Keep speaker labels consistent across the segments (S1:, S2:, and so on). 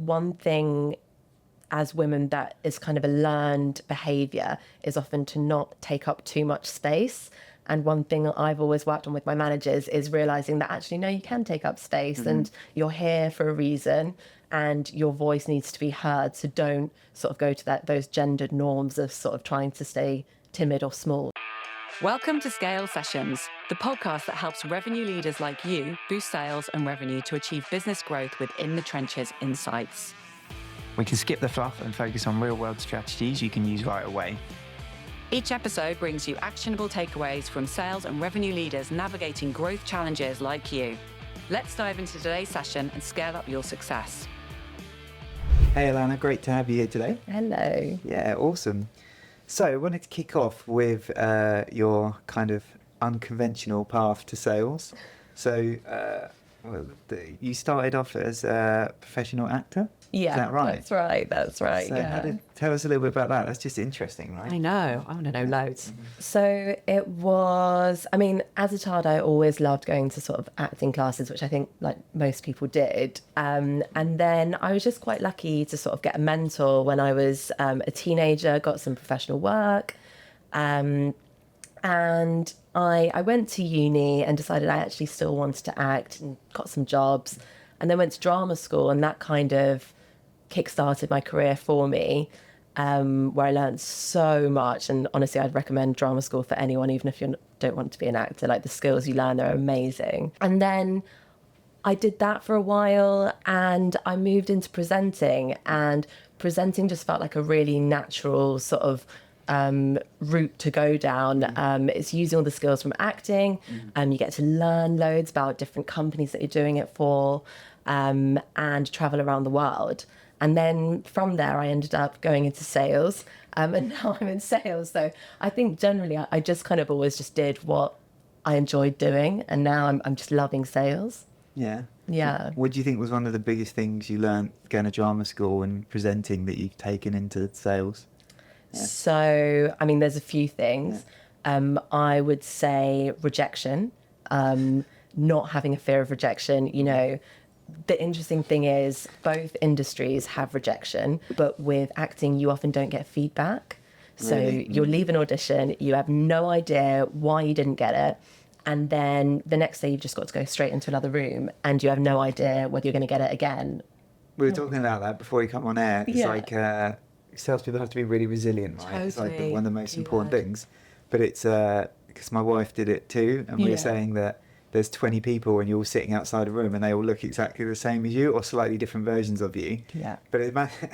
S1: one thing as women that is kind of a learned behavior is often to not take up too much space. And one thing that I've always worked on with my managers is realizing that actually, no, you can take up space and you're here for a reason and your voice needs to be heard. So don't sort of go to those gendered norms of sort of trying to stay timid or small.
S2: Welcome to Scale Sessions, the podcast that helps revenue leaders like you boost sales and revenue to achieve business growth within the trenches insights.
S3: We can skip the fluff and focus on real-world strategies you can use right away.
S2: Each episode brings you actionable takeaways from sales and revenue leaders navigating growth challenges like you. Let's dive into today's session and scale up your success.
S3: Hey Alanna, great to have you here today.
S1: Hello.
S3: Yeah, awesome. So I wanted to kick off with your kind of unconventional path to sales. So you started off as a professional actor?
S1: Yeah,
S3: is that right?
S1: That's right.
S3: So
S1: yeah.
S3: Tell us a little bit about that. That's just interesting, right?
S2: I know. I want to know loads.
S1: So it was, I mean, as a child, I always loved going to sort of acting classes, which I think like most people did. And then I was just quite lucky to sort of get a mentor when I was a teenager, got some professional work. And I went to uni and decided I actually still wanted to act and got some jobs and then went to drama school, and that kind of kickstarted my career for me, where I learned so much. And honestly, I'd recommend drama school for anyone, even if you don't want to be an actor. Like, the skills you learn are amazing. And then I did that for a while and I moved into presenting, and presenting just felt like a really natural sort of route to go down. It's using all the skills from acting. You get to learn loads about different companies that you're doing it for, and travel around the world. And then from there, I ended up going into sales, and now I'm in sales. So I think generally I just kind of always just did what I enjoyed doing, and now I'm just loving sales.
S3: Yeah.
S1: Yeah.
S3: What do you think was one of the biggest things you learned going to drama school and presenting that you've taken into sales? Yeah.
S1: So, I mean, there's a few things. Yeah. I would say rejection, not having a fear of rejection. You know, the interesting thing is both industries have rejection, but with acting, you often don't get feedback. So you'll leave an audition, you have no idea why you didn't get it. And then the next day you've just got to go straight into another room and you have no idea whether you're going to get it again.
S3: We were talking about that before you come on air. It's like salespeople have to be really resilient, right?
S2: Totally.
S3: It's like one of the most important things. But it's because my wife did it too, and we were saying that there's 20 people and you're all sitting outside a room and they all look exactly the same as you or slightly different versions of you. Yeah. But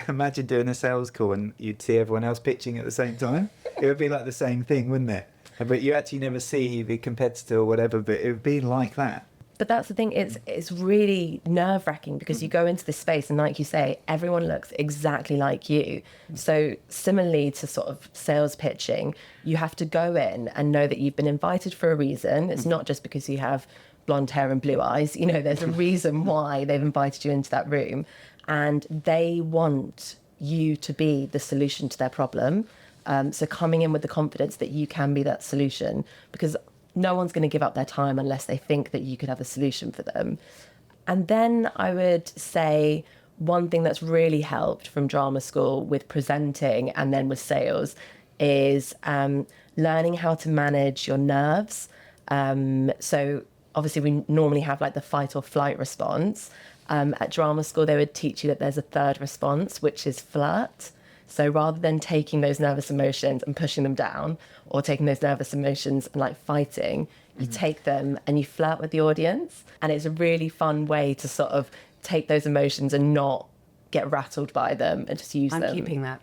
S3: imagine doing a sales call and you'd see everyone else pitching at the same time. It would be like the same thing, wouldn't it? But you actually never see the competitor or whatever, but it would be like that.
S1: But that's the thing, it's really nerve-wracking because you go into this space and, like you say, everyone looks exactly like you. So similarly to sort of sales pitching, you have to go in and know that you've been invited for a reason. It's not just because you have blonde hair and blue eyes. You know, there's a reason why they've invited you into that room, and they want you to be the solution to their problem. So coming in with the confidence that you can be that solution, because no one's going to give up their time unless they think that you could have a solution for them. And then I would say one thing that's really helped from drama school with presenting and then with sales is learning how to manage your nerves. So obviously we normally have like the fight or flight response. At drama school, they would teach you that there's a third response, which is flirt. So rather than taking those nervous emotions and pushing them down, or taking those nervous emotions and like fighting, you take them and you flirt with the audience. And it's a really fun way to sort of take those emotions and not get rattled by them and just use them.
S2: I'm keeping that.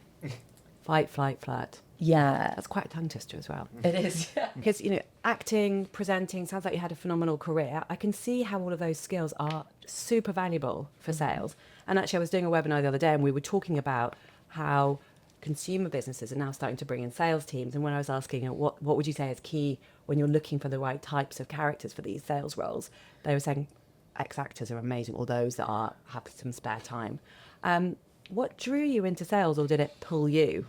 S2: Fight, flight, flirt.
S1: Yeah.
S2: That's quite a tongue twister as well.
S1: It is, yeah.
S2: Because, you know, acting, presenting, sounds like you had a phenomenal career. I can see how all of those skills are super valuable for sales. And actually, I was doing a webinar the other day and we were talking about how consumer businesses are now starting to bring in sales teams. And when I was asking what would you say is key when you're looking for the right types of characters for these sales roles, they were saying ex-actors are amazing, or those that have some spare time. What drew you into sales, or did it pull you?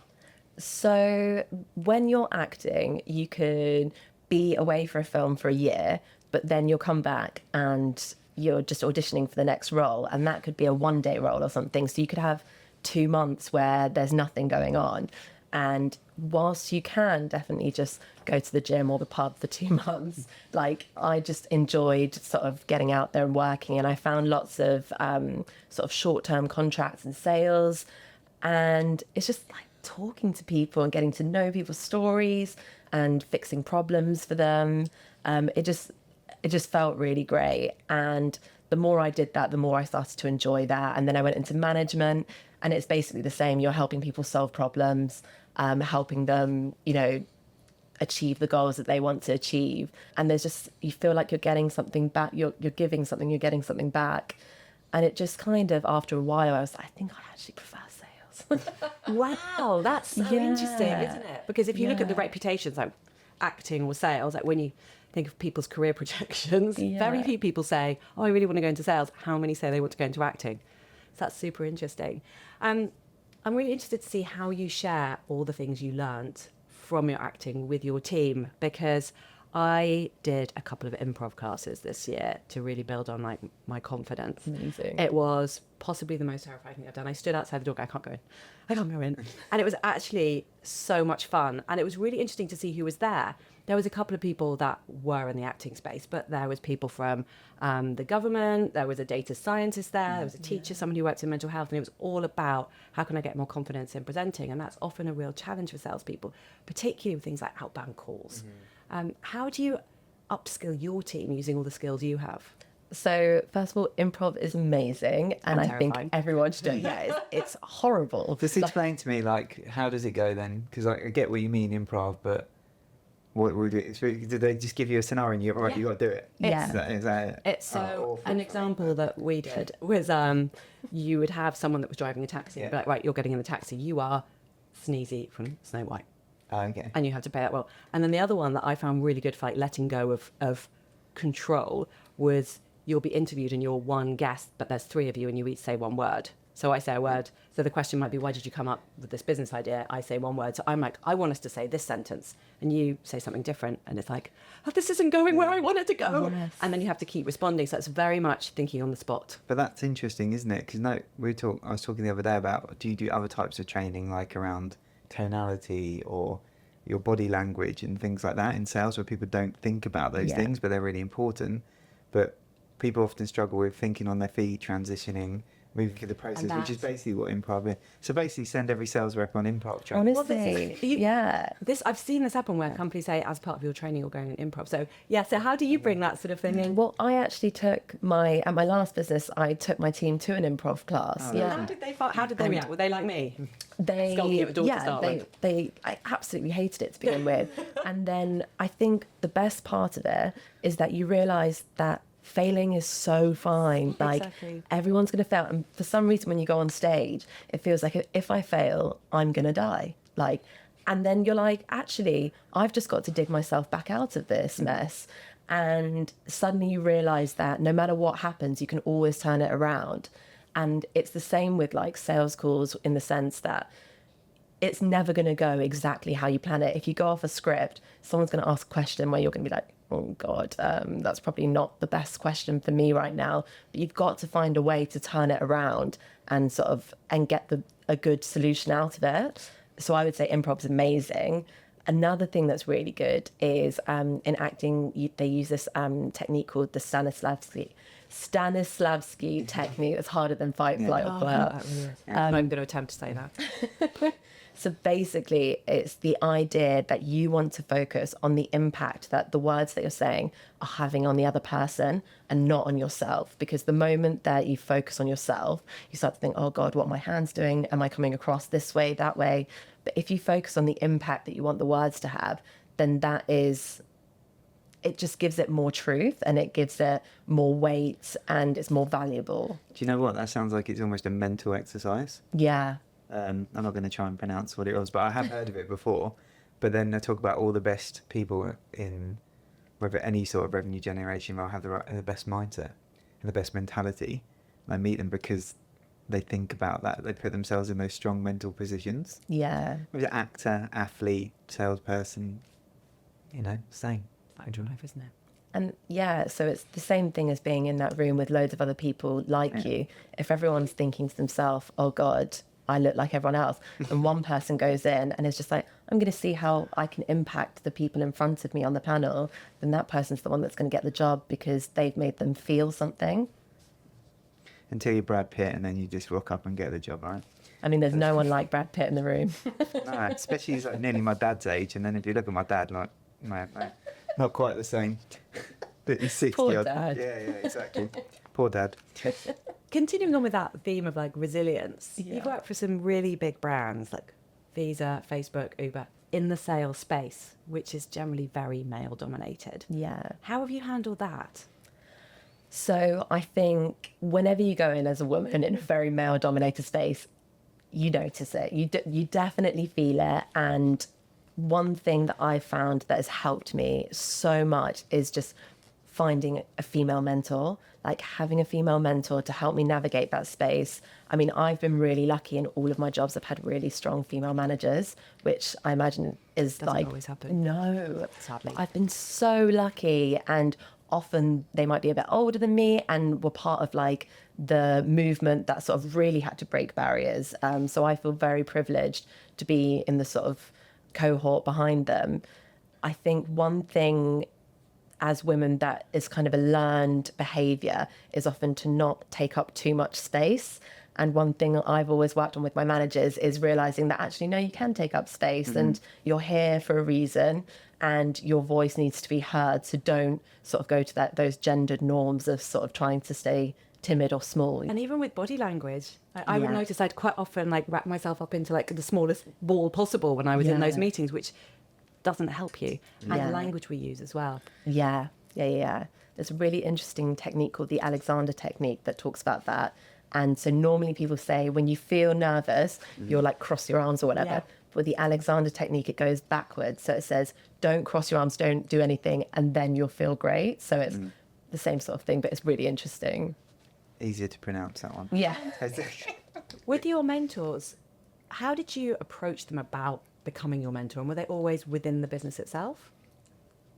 S1: So when you're acting, you could be away for a film for a year, but then you'll come back and you're just auditioning for the next role, and that could be a 1-day role or something. So you could have 2 months where there's nothing going on. And whilst you can definitely just go to the gym or the pub for 2 months, like I just enjoyed sort of getting out there and working. And I found lots of sort of short-term contracts and sales. And it's just like talking to people and getting to know people's stories and fixing problems for them. It just felt really great. And the more I did that, the more I started to enjoy that. And then I went into management, and it's basically the same. You're helping people solve problems, helping them, achieve the goals that they want to achieve. And there's just, you feel like you're getting something back. You're giving something, you're getting something back. And it just kind of, after a while, I was like, I think I actually prefer sales.
S2: Wow, that's so interesting, isn't it? Because if you look at the reputations, like acting or sales, like when you think of people's career projections, very few people say, oh, I really want to go into sales. How many say they want to go into acting? So that's super interesting. I'm really interested to see how you share all the things you learnt from your acting with your team, because I did a couple of improv classes this year to really build on like my confidence.
S1: Amazing.
S2: It was possibly the most terrifying thing I've done. I stood outside the door, I can't go in. And it was actually so much fun. And it was really interesting to see who was there. There was a couple of people that were in the acting space, but there was people from the government, there was a data scientist there was a teacher, someone who worked in mental health, and it was all about how can I get more confidence in presenting? And that's often a real challenge for salespeople, particularly with things like outbound calls. How do you upskill your team using all the skills you have?
S1: So first of all, improv is amazing, and I think
S2: terrifying.
S1: everyone should do it. Yeah, it's horrible.
S3: Just explain to me, like, how does it go then? Because I get what you mean, improv, but what would it? Did they just give you a scenario and you got to do it?
S1: Yeah.
S3: Is that
S2: It's so an example that we did was you would have someone that was driving a taxi, and be like, right, you're getting in the taxi, you are Sneezy from Snow White.
S3: okay.
S2: And you have to pay that well. And then the other one that I found really good for like letting go of control was you'll be interviewed and you're one guest, but there's 3 of you and you each say 1 word. So I say a word. So the question might be, why did you come up with this business idea? I say 1 word. So I'm like, I want us to say this sentence. And you say something different. And it's like, oh, this isn't going where I want it to go.
S1: Yes.
S2: And then you have to keep responding. So it's very much thinking on the spot.
S3: But that's interesting, isn't it? Because I was talking the other day about, do you do other types of training, like around tonality or your body language and things like that in sales, where people don't think about those things, but they're really important. But people often struggle with thinking on their feet, transitioning, moving through the process, which is basically what improv is. So basically send every sales rep on improv training.
S1: Honestly,
S2: I've seen this happen where companies say, as part of your training, you're going in improv. So so how do you bring that sort of thing in?
S1: Well, I actually at my last business, I took my team to an improv class.
S2: How did they react? Were they like me?
S1: They
S2: Skulking at the door to start with.
S1: I absolutely hated it to begin with. And then I think the best part of it is that you realise that failing is so fine. Like, everyone's going to fail. And for some reason, when you go on stage, it feels like if I fail, I'm going to die. Like, and then you're like, actually, I've just got to dig myself back out of this mess. And suddenly you realise that no matter what happens, you can always turn it around. And it's the same with like sales calls, in the sense that it's never going to go exactly how you plan it. If you go off a script, someone's going to ask a question where you're going to be like, oh God, that's probably not the best question for me right now. But you've got to find a way to turn it around and and get a good solution out of it. So I would say improv is amazing. Another thing that's really good is in acting, they use this technique called the Stanislavski technique. It's harder than fight, flight, or flirt.
S2: I'm going to attempt to say that.
S1: So basically, it's the idea that you want to focus on the impact that the words that you're saying are having on the other person and not on yourself. Because the moment that you focus on yourself, you start to think, oh God, what are my hands doing? Am I coming across this way, that way? But if you focus on the impact that you want the words to have, then it just gives it more truth, and it gives it more weight, and it's more valuable.
S3: Do you know what? That sounds like it's almost a mental exercise.
S1: Yeah.
S3: I'm not going to try and pronounce what it was, but I have heard of it before. But then they talk about all the best people in whether any sort of revenue generation will have the best mindset and the best mentality. And I meet them because they think about that. They put themselves in those strong mental positions.
S1: Yeah.
S3: Whether actor, athlete, salesperson, same.
S2: Fact of life, isn't it?
S1: And yeah, so it's the same thing as being in that room with loads of other people like you. If everyone's thinking to themselves, oh God, I look like everyone else, and one person goes in and is just like, I'm going to see how I can impact the people in front of me on the panel, then that person's the one that's going to get the job because they've made them feel something.
S3: Until you're Brad Pitt and then you just rock up and get the job, right?
S1: I mean, there's no one like Brad Pitt in the room.
S3: No, especially he's like nearly my dad's age, and then if you look at my dad, like, man, not quite the same. But he's 60
S1: Poor
S3: odd.
S1: dad.
S3: Yeah, exactly. Poor dad.
S2: Continuing on with that theme of like resilience,
S1: Yeah.
S2: you've worked for some really big brands like Visa, Facebook, Uber in the sales space, which is generally very male dominated.
S1: Yeah.
S2: How have you handled that?
S1: So I think whenever you go in as a woman in a very male-dominated space, you notice it. You definitely feel it. And one thing that I found that has helped me so much is just finding a female mentor, like having a female mentor to help me navigate that space. I mean, I've been really lucky in all of my jobs. I've had really strong female managers, which I imagine is
S2: Doesn't
S1: like,
S2: always happen.
S1: no,
S2: Sadly.
S1: I've been so lucky, and often they might be a bit older than me and were part of like the movement that sort of really had to break barriers. So I feel very privileged to be in the sort of cohort behind them. I think one thing as women that is kind of a learned behavior is often to not take up too much space. And one thing I've always worked on with my managers is realizing that actually, no, you can take up space and you're here for a reason and your voice needs to be heard. So don't sort of go to those gendered norms of sort of trying to stay timid or small.
S2: And even with body language, I would
S1: Yeah.
S2: notice I'd quite often like wrap myself up into like the smallest ball possible when I was in
S1: Yeah.
S2: those meetings, which doesn't help you. And
S1: Yeah.
S2: the language we use as well.
S1: Yeah. There's a really interesting technique called the Alexander technique that talks about that. And so normally people say when you feel nervous, you'll like cross your arms or whatever.
S2: Yeah.
S1: But with the Alexander technique, it goes backwards. So it says, don't cross your arms, don't do anything, and then you'll feel great. So it's the same sort of thing, but it's really interesting.
S3: Easier to pronounce, that one.
S1: Yeah.
S2: With your mentors, how did you approach them about becoming your mentor? And were they always within the business itself?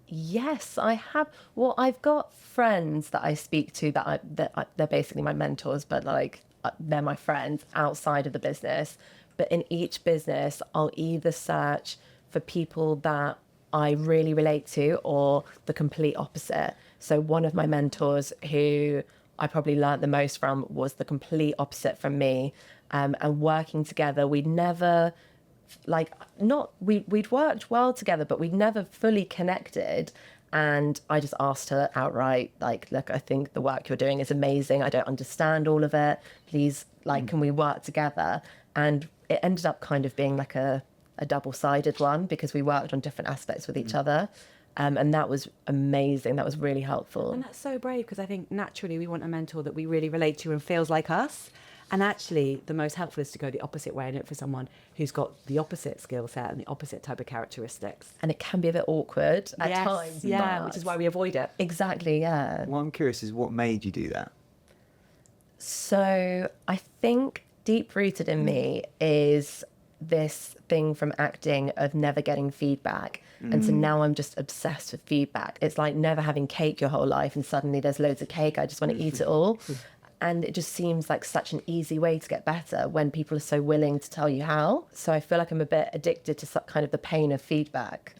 S1: Yes, I have. Well, I've got friends that I speak to they're basically my mentors, but like they're my friends outside of the business. But in each business, I'll either search for people that I really relate to or the complete opposite. So one of my mentors who I probably learned the most from was the complete opposite from me. And working together, we'd never we'd worked well together, but we'd never fully connected. And I just asked her outright, like, look, I think the work you're doing is amazing. I don't understand all of it. Please, can we work together? And it ended up kind of being like a double-sided one because we worked on different aspects with each other. And that was amazing. That was really helpful.
S2: And that's so brave because I think naturally we want a mentor that we really relate to and feels like us. And actually, the most helpful is to go the opposite way and look for someone who's got the opposite skill set and the opposite type of characteristics.
S1: And it can be a bit awkward at times.
S2: Yeah,
S1: but-
S2: which is why we avoid it.
S1: Exactly, yeah.
S3: What I'm curious is what made you do that?
S1: So I think deep-rooted in me is this thing from acting of never getting feedback. And so now I'm just obsessed with feedback. It's like never having cake your whole life and suddenly there's loads of cake. I just want to eat it all. And it just seems like such an easy way to get better when people are so willing to tell you how. So I feel like I'm a bit addicted to some kind of the pain of feedback.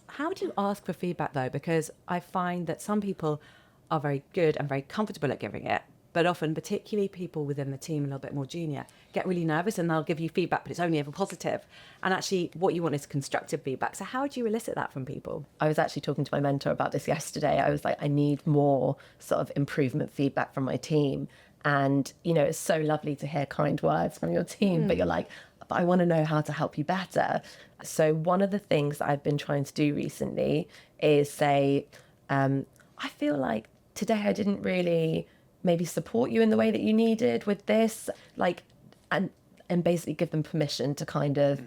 S2: How do you ask for feedback though? Because I find that some people are very good and very comfortable at giving it, but often, particularly people within the team a little bit more junior, get really nervous and they'll give you feedback, but it's only ever positive. And actually what you want is constructive feedback. So how do you elicit that from people?
S1: I was actually talking to my mentor about this yesterday. I was like, I need more sort of improvement feedback from my team. And, it's so lovely to hear kind words from your team, but you're like, but I want to know how to help you better. So one of the things that I've been trying to do recently is say, I feel like today I didn't really maybe support you in the way that you needed with this, and basically give them permission to kind of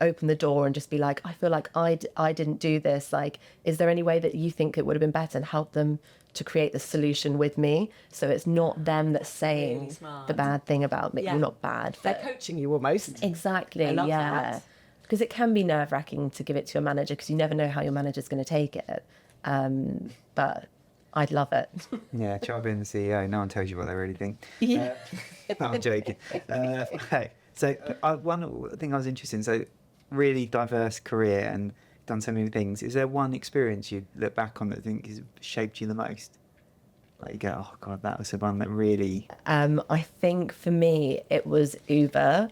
S1: open the door and just be like, I feel like I didn't do this. Like, is there any way that you think it would have been better, and help them to create the solution with me? So it's not them that's saying
S2: Really smart.
S1: the bad thing about me.
S2: Yeah.
S1: Well, not bad.
S2: They're
S1: But
S2: coaching you almost.
S1: exactly.
S2: I love
S1: Yeah.
S2: that.
S1: Because it can be nerve-wracking to give it to your manager because you never know how your manager's going to take it. But I'd love it.
S3: Yeah, try being the CEO. No one tells you what they really think.
S1: Yeah.
S3: No, I'm joking. Okay. So one thing I was interested in, so really diverse career and done so many things. Is there one experience you look back on that you think has shaped you the most? Like you go, oh God, that was the one that really...
S1: I think for me, it was Uber.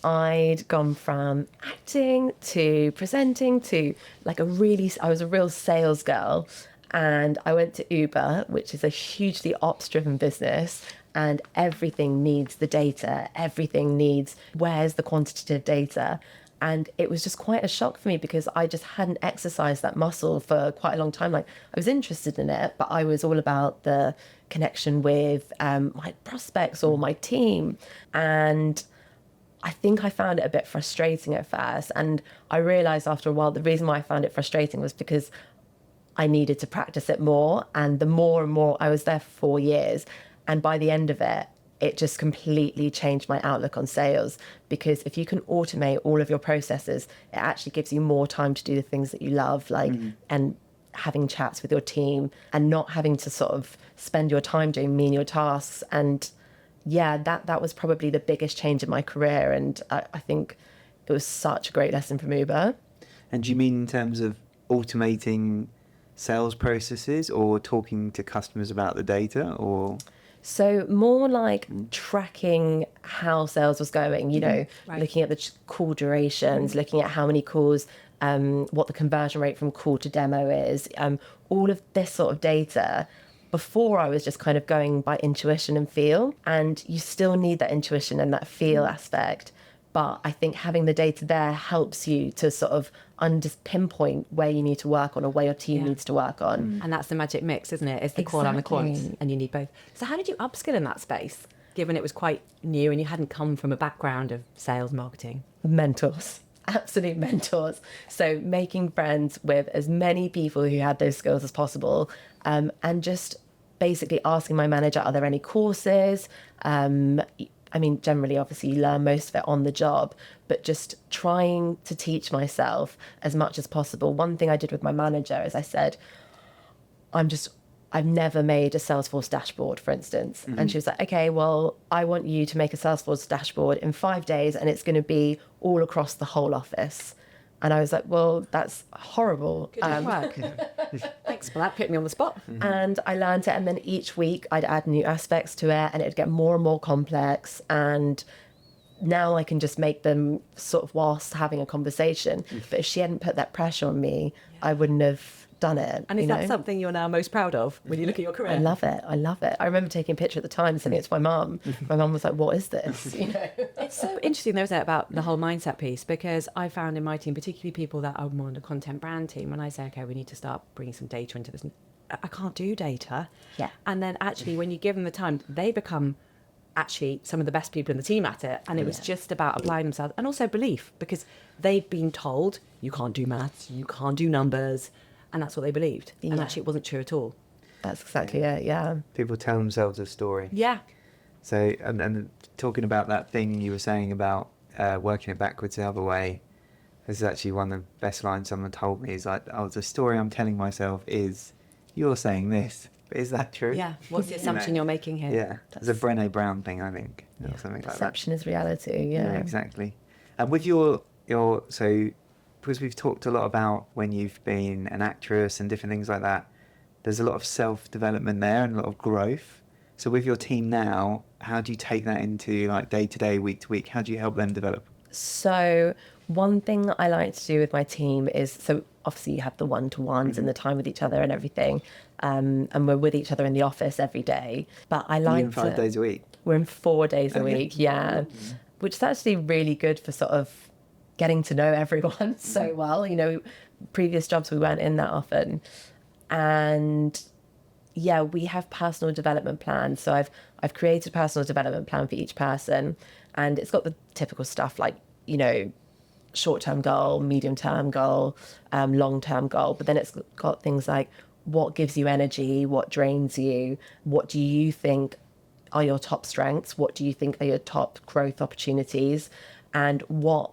S1: I'd gone from acting to presenting to I was a real sales girl. And I went to Uber, which is a hugely ops-driven business, and everything needs the data. Everything needs, where's the quantitative data? And it was just quite a shock for me because I just hadn't exercised that muscle for quite a long time. Like, I was interested in it, but I was all about the connection with my prospects or my team. And I think I found it a bit frustrating at first. And I realized after a while, the reason why I found it frustrating was because I needed to practice it more. And the more and more, I was there for 4 years. And by the end of it, it just completely changed my outlook on sales. Because if you can automate all of your processes, it actually gives you more time to do the things that you love, like, and having chats with your team and not having to sort of spend your time doing menial tasks. And yeah, that was probably the biggest change in my career. And I think it was such a great lesson from Uber.
S3: And do you mean in terms of automating sales processes or talking to customers about the data, or?
S1: So more like tracking how sales was going,
S2: Right.
S1: looking at the call durations, looking at how many calls, what the conversion rate from call to demo is, all of this sort of data. Before I was just kind of going by intuition and feel, and you still need that intuition and that feel aspect. But I think having the data there helps you to sort of pinpoint where you need to work on or where your team needs to work on.
S2: And that's the magic mix, isn't it? It's the core and the quant,
S1: Exactly.
S2: and you need both. So how did you upskill in that space, given it was quite new and you hadn't come from a background of sales marketing?
S1: Mentors, absolute mentors. So making friends with as many people who had those skills as possible, and just basically asking my manager, are there any courses? I mean, generally, obviously, you learn most of it on the job, but just trying to teach myself as much as possible. One thing I did with my manager is I said, I've never made a Salesforce dashboard, for instance. And she was like, okay, well, I want you to make a Salesforce dashboard in 5 days, and it's going to be all across the whole office. And I was like, well, that's horrible.
S2: Good work. Thanks for that. Put me on the spot.
S1: And I learned it. And then each week I'd add new aspects to it and it'd get more and more complex. And now I can just make them sort of whilst having a conversation. But if she hadn't put that pressure on me, I wouldn't have done it.
S2: And is that something you're now most proud of when you look at your career?
S1: I love it. I love it. I remember taking a picture at the time and sending it to my mum. My mum was like, what is this?
S2: It's so interesting, though, isn't it, about the whole mindset piece, because I found in my team, particularly people that are more on the content brand team, when I say, okay, we need to start bringing some data into this, I can't do data.
S1: Yeah.
S2: And then actually, when you give them the time, they become actually some of the best people in the team at it. And it was just about applying themselves, and also belief, because they've been told, you can't do maths, you can't do numbers, and that's what they believed. And
S1: Yeah.
S2: actually, it wasn't true at all.
S1: That's exactly it, yeah.
S3: People tell themselves a story.
S2: Yeah.
S3: So, and talking about that thing you were saying about working it backwards the other way, this is actually one of the best lines someone told me, is like, oh, the story I'm telling myself is, you're saying this, but is that true?
S2: Yeah. What's the assumption you're making here?
S3: Yeah, it's a Brené Brown thing, I think, or something like that.
S1: Perception is reality, yeah.
S3: Yeah, exactly. And with your so, because we've talked a lot about when you've been an actress and different things like that, there's a lot of self-development there and a lot of growth. So with your team now, how do you take that into like day to day, week to week? How do you help them develop?
S1: So one thing I like to do with my team is, so obviously you have the one-to-ones and the time with each other and everything, and we're with each other in the office every day. But I like
S3: Even 5 days a week?
S1: We're in 4 days a
S3: Okay.
S1: week, yeah, which is actually really good for sort of getting to know everyone so well. Previous jobs we weren't in that often, and yeah, we have personal development plans. So I've created a personal development plan for each person, and it's got the typical stuff like, short-term goal, medium-term goal, long-term goal. But then it's got things like what gives you energy, what drains you, what do you think are your top strengths, what do you think are your top growth opportunities, and what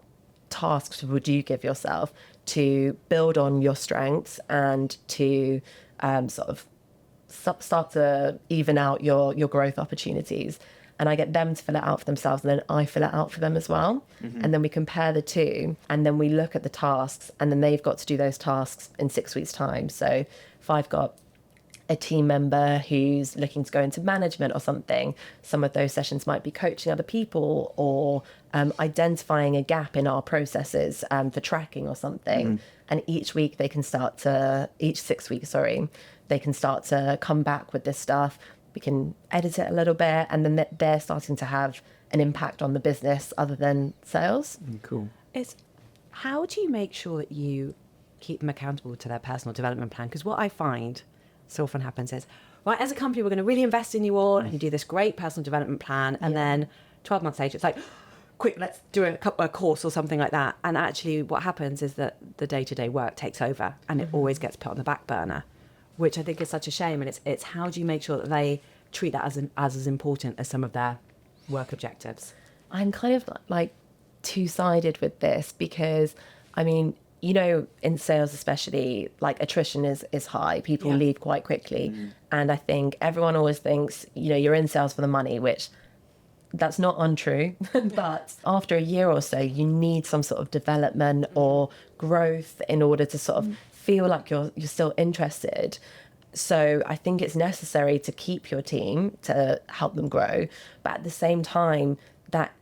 S1: tasks would you give yourself to build on your strengths and to sort of start to even out your growth opportunities. And I get them to fill it out for themselves, and then I fill it out for them as well. And then we compare the two, and then we look at the tasks, and then they've got to do those tasks in 6 weeks' time. So if I've got a team member who's looking to go into management or something, some of those sessions might be coaching other people or identifying a gap in our processes for tracking or something. And each 6 weeks, they can start to come back with this stuff. We can edit it a little bit, and then they're starting to have an impact on the business other than sales.
S3: Cool.
S2: It's how do you make sure that you keep them accountable to their personal development plan? Because what I find so often happens is, right, as a company, we're going to really invest in you all, and you do this great personal development plan, and then 12 months later, it's like, quick, let's do a course or something like that. And actually what happens is that the day-to-day work takes over, and it always gets put on the back burner, which I think is such a shame. And it's how do you make sure that they treat that as important as some of their work objectives?
S1: I'm kind of like two-sided with this because, I mean, you know, in sales especially, like attrition is high. People leave quite quickly. And I think everyone always thinks, you know, you're in sales for the money, which that's not untrue. But after a year or so, you need some sort of development or growth in order to sort of feel like you're still interested. So I think it's necessary to keep your team to help them grow. But at the same time, that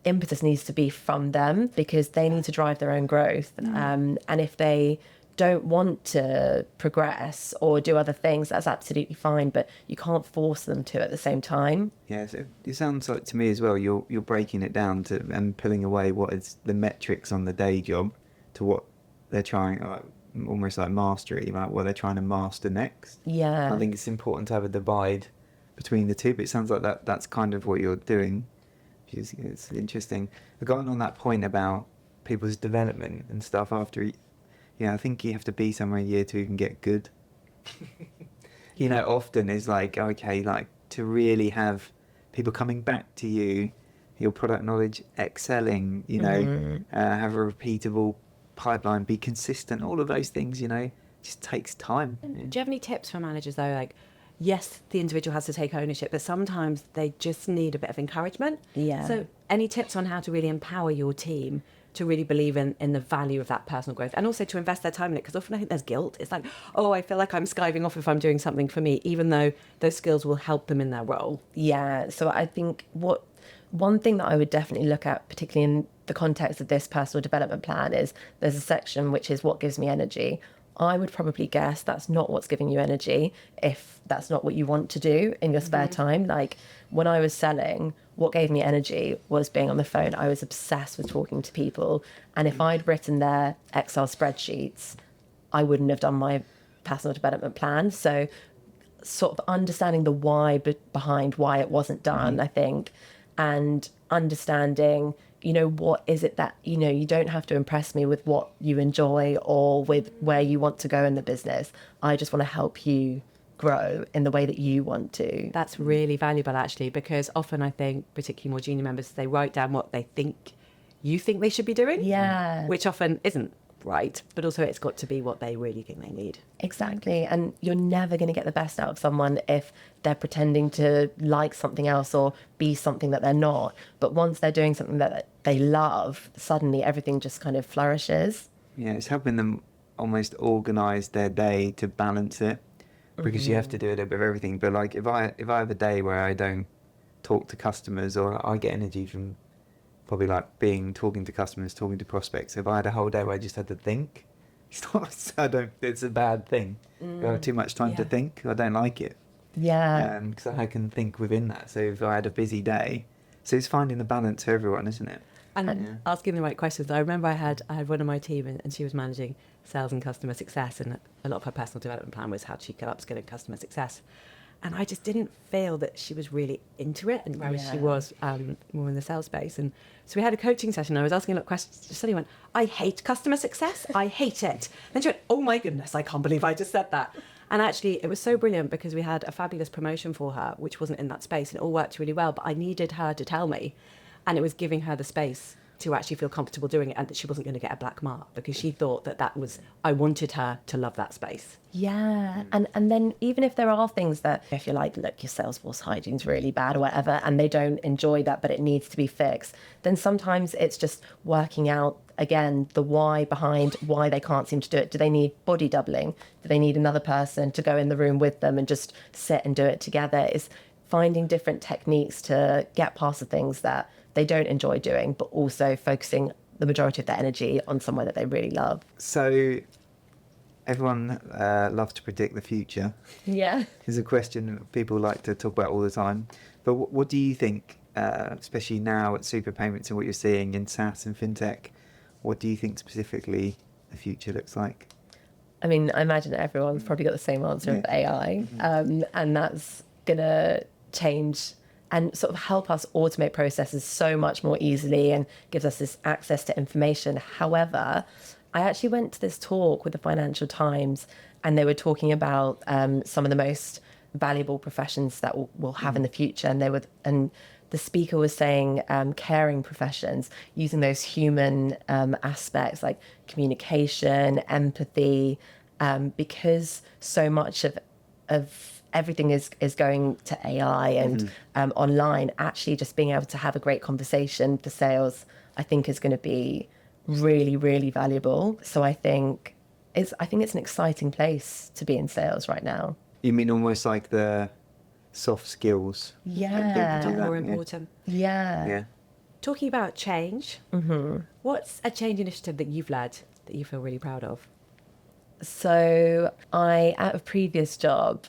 S1: impetus needs to be from them because they need to drive their own growth. And if they don't want to progress or do other things, that's absolutely fine, but you can't force them to at the same time.
S3: Yeah, so it sounds like to me as well, you're breaking it down to and pulling away what is the metrics on the day job to what they're trying, almost like mastery, like what they're trying to master next.
S1: Yeah.
S3: I think it's important to have a divide between the two, but it sounds like that's kind of what you're doing. It's interesting. Going on that point about people's development and stuff after, I think you have to be somewhere in year 2 and get good. You know, often is like, okay, like to really have people coming back to you, your product knowledge excelling, you know, have a repeatable pipeline, be consistent, all of those things, you know, just takes time.
S2: Do you have any tips for managers though? Like, yes, the individual has to take ownership, but sometimes they just need a bit of encouragement.
S1: Yeah.
S2: So any tips on how to really empower your team to really believe in the value of that personal growth and also to invest their time in it? Because often I think there's guilt. It's like, oh, I feel like I'm skiving off if I'm doing something for me, even though those skills will help them in their role.
S1: Yeah. So I think one thing that I would definitely look at, particularly in the context of this personal development plan, is there's a section which is what gives me energy. I would probably guess that's not what's giving you energy if that's not what you want to do in your spare time. Like when I was selling, what gave me energy was being on the phone. I was obsessed with talking to people. And if I'd written their Excel spreadsheets, I wouldn't have done my personal development plan. So sort of understanding the why behind why it wasn't done, I think, and understanding, you know, what is it that, you know, you don't have to impress me with what you enjoy or with where you want to go in the business. I just want to help you grow in the way that you want to.
S2: That's really valuable, actually, because often I think, particularly more junior members, they write down what they think you think they should be doing.
S1: Yeah.
S2: Which often isn't right, but also it's got to be what they really think they need.
S1: Exactly. And you're never going to get the best out of someone if they're pretending to like something else or be something that they're not. But once they're doing something that they love, suddenly everything just kind of flourishes.
S3: Yeah, it's helping them almost organise their day to balance it, because you have to do a little bit of everything. But like if I have a day where I don't talk to customers, or I get energy from probably like talking to customers, talking to prospects. If I had a whole day where I just had to think, it's a bad thing. I have too much time to think. I don't like it.
S1: Yeah.
S3: Because I can think within that. So if I had a busy day, so it's finding the balance for everyone, isn't it?
S2: And asking the right questions. I remember I had one of my team, and she was managing sales and customer success, and a lot of her personal development plan was how she could upskill in customer success. And I just didn't feel that she was really into it, and whereas she was more in the sales space. And so we had a coaching session. I was asking a lot of questions. She suddenly went, I hate customer success. I hate it. Then she went, oh my goodness, I can't believe I just said that. And actually, it was so brilliant because we had a fabulous promotion for her, which wasn't in that space, and it all worked really well. But I needed her to tell me, and it was giving her the space to actually feel comfortable doing it, and that she wasn't going to get a black mark, because she thought that was, I wanted her to love that space.
S1: Yeah. And then even if there are things that, if you're like, look, your Salesforce hygiene's really bad or whatever, and they don't enjoy that, but it needs to be fixed, then sometimes it's just working out, again, the why behind why they can't seem to do it. Do they need body doubling? Do they need another person to go in the room with them and just sit and do it together? Is finding different techniques to get past the things that they don't enjoy doing, but also focusing the majority of their energy on somewhere that they really love.
S3: So everyone loves to predict the future.
S1: Yeah.
S3: Is a question people like to talk about all the time. But what do you think, especially now at Super Payments and what you're seeing in SaaS and FinTech, what do you think specifically the future looks like?
S1: I mean, I imagine everyone's probably got the same answer with AI, and that's going to change and sort of help us automate processes so much more easily and gives us this access to information. However, I actually went to this talk with the Financial Times, and they were talking about some of the most valuable professions that we'll have in the future. And the speaker was saying caring professions, using those human aspects like communication, empathy, because so much of everything is going to AI and online. Actually, just being able to have a great conversation for sales, I think, is going to be really, really valuable. So I think it's an exciting place to be in sales right now.
S3: You mean almost like the soft skills?
S1: Yeah.
S2: Are more important.
S1: Yeah.
S2: Talking about change, what's a change initiative that you've led that you feel really proud of?
S1: So at a previous job,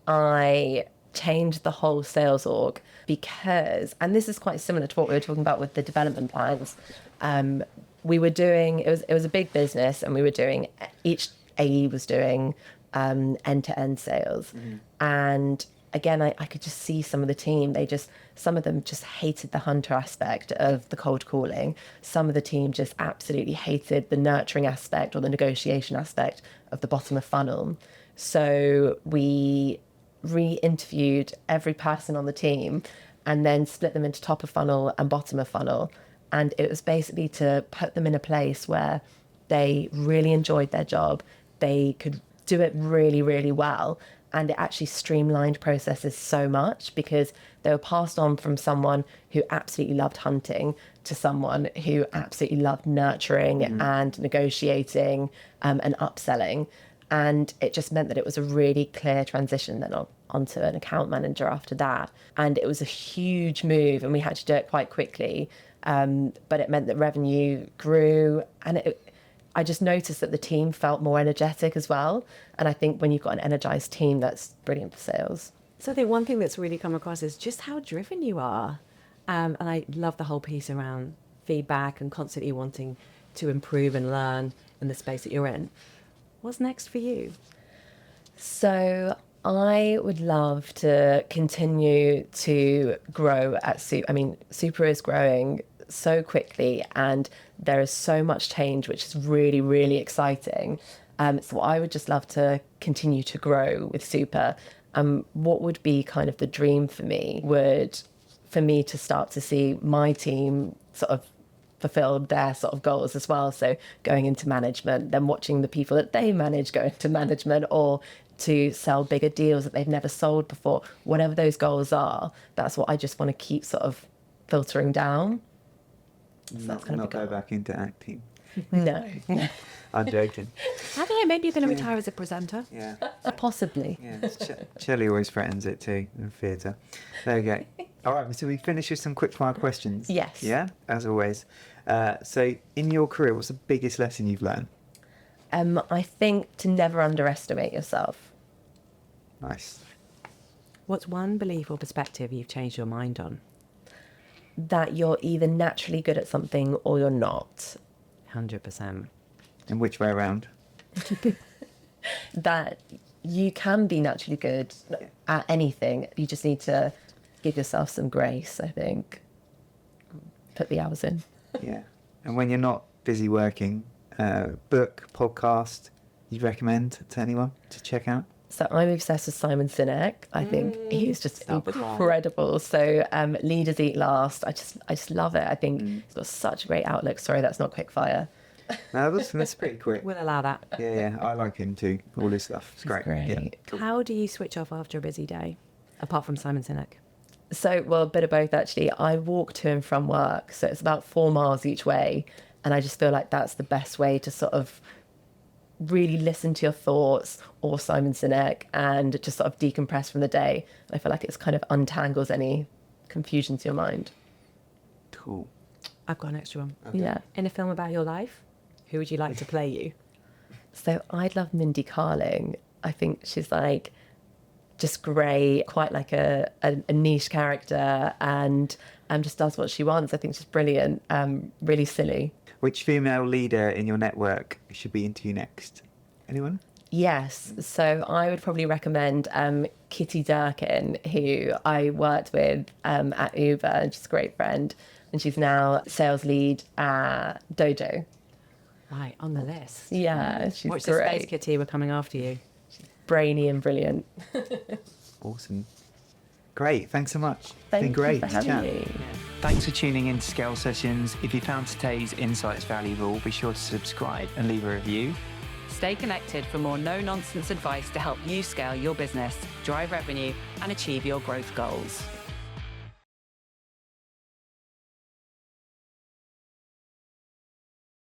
S1: I changed the whole sales org because, and this is quite similar to what we were talking about with the development plans. We were doing, it was a big business, and we were doing, each AE was doing end-to-end sales. And again, I could just see some of the team, some of them just hated the hunter aspect of the cold calling. Some of the team just absolutely hated the nurturing aspect or the negotiation aspect of the bottom of funnel. So we re-interviewed every person on the team and then split them into top of funnel and bottom of funnel. And it was basically to put them in a place where they really enjoyed their job, they could do it really, really well. And it actually streamlined processes so much because they were passed on from someone who absolutely loved hunting to someone who absolutely loved nurturing and negotiating and upselling. And it just meant that it was a really clear transition then onto an account manager after that. And it was a huge move, and we had to do it quite quickly. But it meant that revenue grew, and I just noticed that the team felt more energetic as well. And I think when you've got an energized team, that's brilliant for sales.
S2: So I think one thing that's really come across is just how driven you are. And I love the whole piece around feedback and constantly wanting to improve and learn in the space that you're in. What's next for you?
S1: So I would love to continue to grow at Super. I mean, Super is growing so quickly, and there is so much change, which is really, really exciting. So I would just love to continue to grow with Super. What would be kind of the dream for me for me to start to see my team sort of fulfilled their sort of goals as well. So going into management, then watching the people that they manage go into management, or to sell bigger deals that they've never sold before. Whatever those goals are, that's what I just want to keep sort of filtering down. So that's kind
S3: not
S1: of
S3: go back into acting.
S1: No.
S3: I'm joking.
S2: I don't know, maybe you're going to retire as a presenter.
S3: Yeah.
S1: Possibly.
S3: Yeah. Shelley always threatens it too in theatre. There we go. All right, so we finish with some quick fire questions.
S1: Yes.
S3: Yeah, as always. So in your career, what's the biggest lesson you've learned?
S1: I think to never underestimate yourself.
S3: Nice.
S2: What's one belief or perspective you've changed your mind on?
S1: That you're either naturally good at something or you're not.
S2: 100%.
S3: And which way around?
S1: That you can be naturally good at anything. You just need to give yourself some grace, I think. Put the hours in.
S3: Yeah. And when you're not busy working, book, podcast, you'd recommend to anyone to check out?
S1: So I'm obsessed with Simon Sinek. I think he's just
S2: So bizarre.
S1: incredible. So Leaders Eat Last. I just love it. I think he's got such a great outlook. Sorry, that's not quick fire.
S3: No, that's pretty quick.
S2: We'll allow that.
S3: Yeah, I like him too. All his stuff. It's great.
S1: great.
S3: Yeah, cool.
S2: How do you switch off after a busy day, apart from Simon Sinek?
S1: So, well, a bit of both actually. I walk to and from work, so it's about 4 miles each way, and I just feel like that's the best way to sort of really listen to your thoughts or Simon Sinek and just sort of decompress from the day. I feel like it's kind of untangles any confusion to your mind.
S3: Cool.
S2: I've got an extra one.
S1: Yeah.
S2: In a film about your life, who would you like to play you?
S1: So I'd love Mindy Kaling. I think she's like just great, quite like a niche character, and just does what she wants. I think she's brilliant, really silly.
S3: Which female leader in your network should we interview next? Anyone?
S1: Yes, so I would probably recommend Kitty Durkin, who I worked with at Uber, and she's a great friend, and she's now sales lead at Dojo.
S2: Right, on the list.
S1: Yeah, she's
S2: Watch the Space
S1: great,
S2: Kitty, we're coming after you.
S1: brainy and brilliant.
S3: Awesome. Great. Thanks so much.
S1: Thank
S3: Been great
S1: you for
S3: to
S1: having
S3: chat.
S1: me.
S4: Thanks for tuning in to Scale Sessions. If you found today's insights valuable, be sure to subscribe and leave a review.
S5: Stay connected for more no-nonsense advice to help you scale your business, drive revenue, and achieve your growth goals.